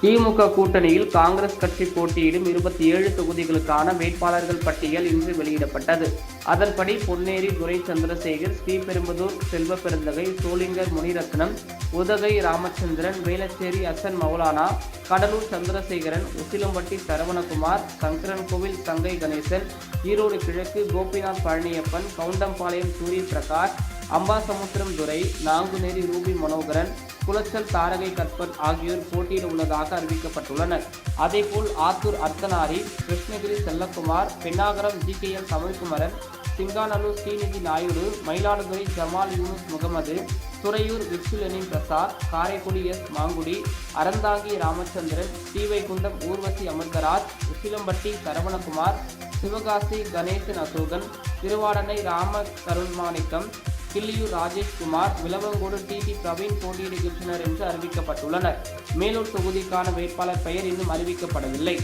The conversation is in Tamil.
திமுக கூட்டணியில் காங்கிரஸ் கட்சி போட்டியிடும் 27 தொகுதிகளுக்கான வேட்பாளர்கள் பட்டியல் இன்று வெளியிடப்பட்டது. அதன்படி பொன்னேரி துரை சந்திரசேகர், ஸ்ரீபெரும்புதூர் செல்வ பெருந்தகை, சோளிங்கர் முனிரத்னம், உதகை ராமச்சந்திரன், வேளச்சேரி அசன் மௌலானா, கடலூர் சந்திரசேகரன், உசிலம்பட்டி சரவணகுமார், சங்கரன்கோவில் சங்கை கணேசன், ஈரோடு கிழக்கு கோபிநாத் பழனியப்பன், கவுண்டம்பாளையம் சூரிய பிரகாஷ், அம்பாசமுத்திரம் துரை, நாங்குநேரி ரூபி மனோகரன், குளச்சல் தாரகை கற்பன் ஆகியோர் போட்டியிட உள்ளதாக அறிவிக்கப்பட்டுள்ளனர். அதேபோல் ஆத்தூர் அர்த்தனாரி, கிருஷ்ணகிரி செல்லக்குமார், பெண்ணாகரம் ஜிகேஎல் தமிழ்குமரன், சிங்காநல்லூர் ஸ்ரீநிதி நாயுடு, மயிலாடுதுறை ஜமால் யூனுஸ் முகமது, துறையூர் விக்சுலெனின் பிரசாத், காரைக்குடி எஸ் மாங்குடி, அறந்தாங்கி ராமச்சந்திரன், ஸ்ரீவைகுண்டம் ஊர்வசி அமிர்தராஜ், உசிலம்பட்டி சரவணகுமார், சிவகாசி கணேசன் அசோகன், திருவாடனை ராம கருண்மாணிக்கம், கிள்ளியூர் ராஜேஷ்குமார், விளவங்கோடு டிடி பிரவீன் போட்டியிடுகின்றனர் என்று அறிவிக்கப்பட்டுள்ளனர். மேலூர் தொகுதிக்கான வேட்பாளர் பெயர் இன்னும் அறிவிக்கப்படவில்லை.